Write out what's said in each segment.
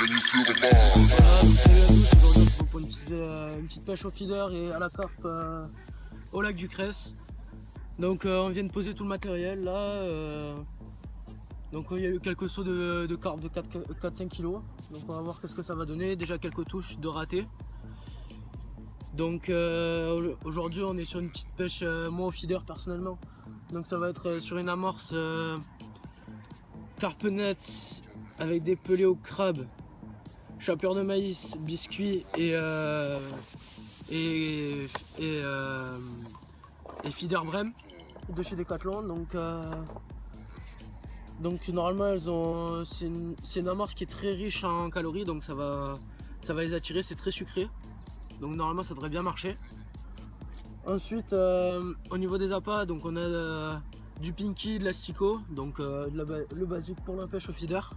Salut à tous, aujourd'hui on se retrouve pour une petite pêche au feeder et à la carpe au lac du Cress. Donc on vient de poser tout le matériel là. Donc il y a eu quelques sauts de carpe de 4-5 kg. Donc on va voir qu'est-ce que ça va donner. Déjà quelques touches de raté. Donc aujourd'hui on est sur une petite pêche moi au feeder personnellement. Donc ça va être sur une amorce carpe net avec des pelés au crabe, chapeur de maïs, biscuits et feeder brem de chez Decathlon. Donc normalement c'est une amorce qui est très riche en calories, donc ça va les attirer, c'est très sucré. Donc normalement ça devrait bien marcher. Ensuite au niveau des appâts, donc on a du pinky, de l'astico, donc le basique pour la pêche au feeder.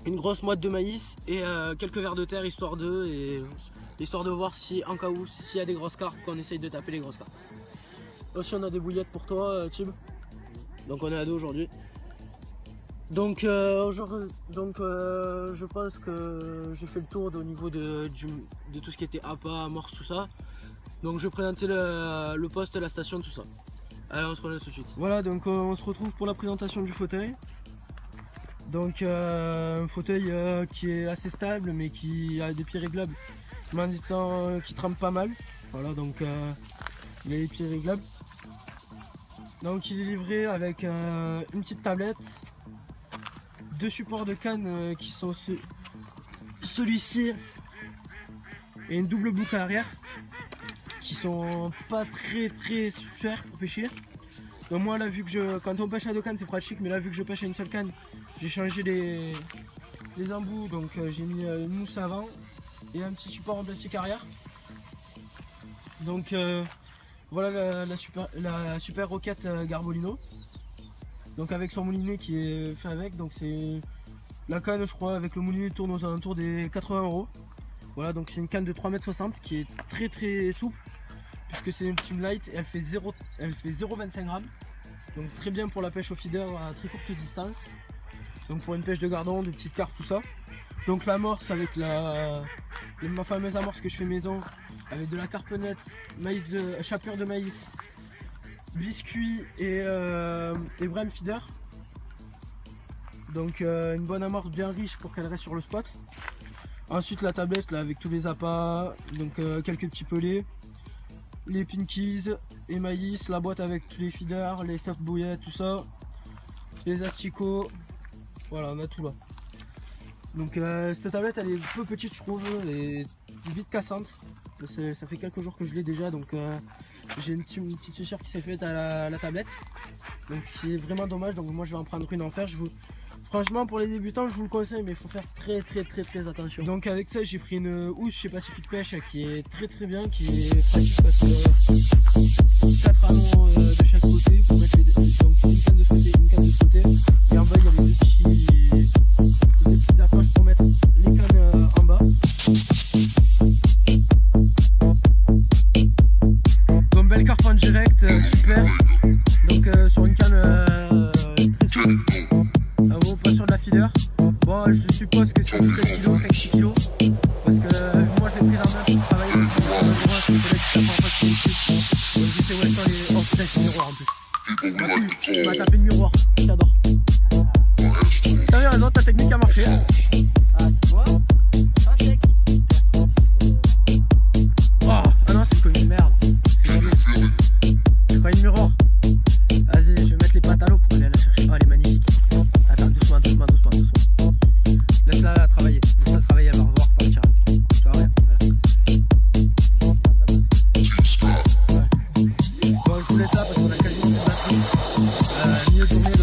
Une grosse moite de maïs et quelques vers de terre histoire de voir si en cas où s'il y a des grosses carpes qu'on essaye de taper les grosses carpes. Aussi on a des bouillettes pour toi Tib. Donc on est à deux aujourd'hui. Donc je pense que j'ai fait le tour au niveau de tout ce qui était appât, amorce, tout ça. Donc je vais présenter le poste, la station, tout ça. Allez, on se remet tout de suite. Voilà, donc on se retrouve pour la présentation du fauteuil. Donc un fauteuil qui est assez stable mais qui a des pieds réglables, mais en disant qui trempe pas mal. Voilà, donc il a les pieds réglables. Donc il est livré avec une petite tablette, deux supports de canne qui sont celui-ci et une double boucle à l'arrière qui sont pas très super pour pêcher. Donc moi là, vu que quand on pêche à deux cannes c'est pratique, mais là vu que je pêche à une seule canne, j'ai changé les embouts, donc j'ai mis une mousse avant et un petit support en plastique arrière. Donc voilà la super roquette Garbolino. Donc avec son moulinet qui est fait avec, donc c'est la canne, je crois, avec le moulinet tourne aux alentours des 80 €. Voilà, donc c'est une canne de 3,60 m qui est très souple, puisque c'est une team light et elle fait 0,25 g. Donc très bien pour la pêche au feeder à très courte distance. Donc pour une pêche de gardon, de petites carpes, tout ça. Donc l'amorce avec ma fameuse amorce que je fais maison, avec de la carpe nette, chapeur de maïs, biscuits et brem feeder. Donc une bonne amorce bien riche pour qu'elle reste sur le spot. Ensuite la tablette là avec tous les appâts, donc quelques petits pelés, les pinkies et maïs, la boîte avec tous les feeders, les stuff bouillettes, tout ça, les asticots, voilà, on a tout là. Donc cette tablette elle est un peu petite, je trouve, elle est vite cassante. Ça fait quelques jours que je l'ai déjà, donc j'ai une petite suture qui s'est faite à la tablette, donc c'est vraiment dommage. Donc moi je vais en prendre une en fer. Franchement pour les débutants je vous le conseille, mais il faut faire très attention. Donc avec ça j'ai pris une housse chez Pacific Pêche qui est très bien, qui est pratique parce que 4 anneaux de chaque côté pour mettre donc une canne de ce côté, une canne de ce côté, et en bas il y avait des petites accroches pour mettre les cannes en bas. Donc belle carpe en direct, super. Donc sur une canne très souple. Au poisson de la feeder. Bon, je suppose que c'est 7 kg, 5-6 kg. Parce que moi je l'ai pris en main pour travailler. Donc j'étais Weston et oh putain, c'est le miroir en plus. Tu m'as tapé le miroir, j'adore. T'avais raison, ta technique a marché. Ah, tu vois, ça c'est oh, ah non, c'est comme une merde. Je crois une miroir. Vas-y, je vais mettre les pattes à l'eau pour aller la chercher. Oh, elle est magnifique. Attends, doucement. Laisse-la travailler. Elle va revoir partir. Tu vois, ouais. Bon, je vous laisse là parce qu'on a quasiment une batterie. Milieu de journée.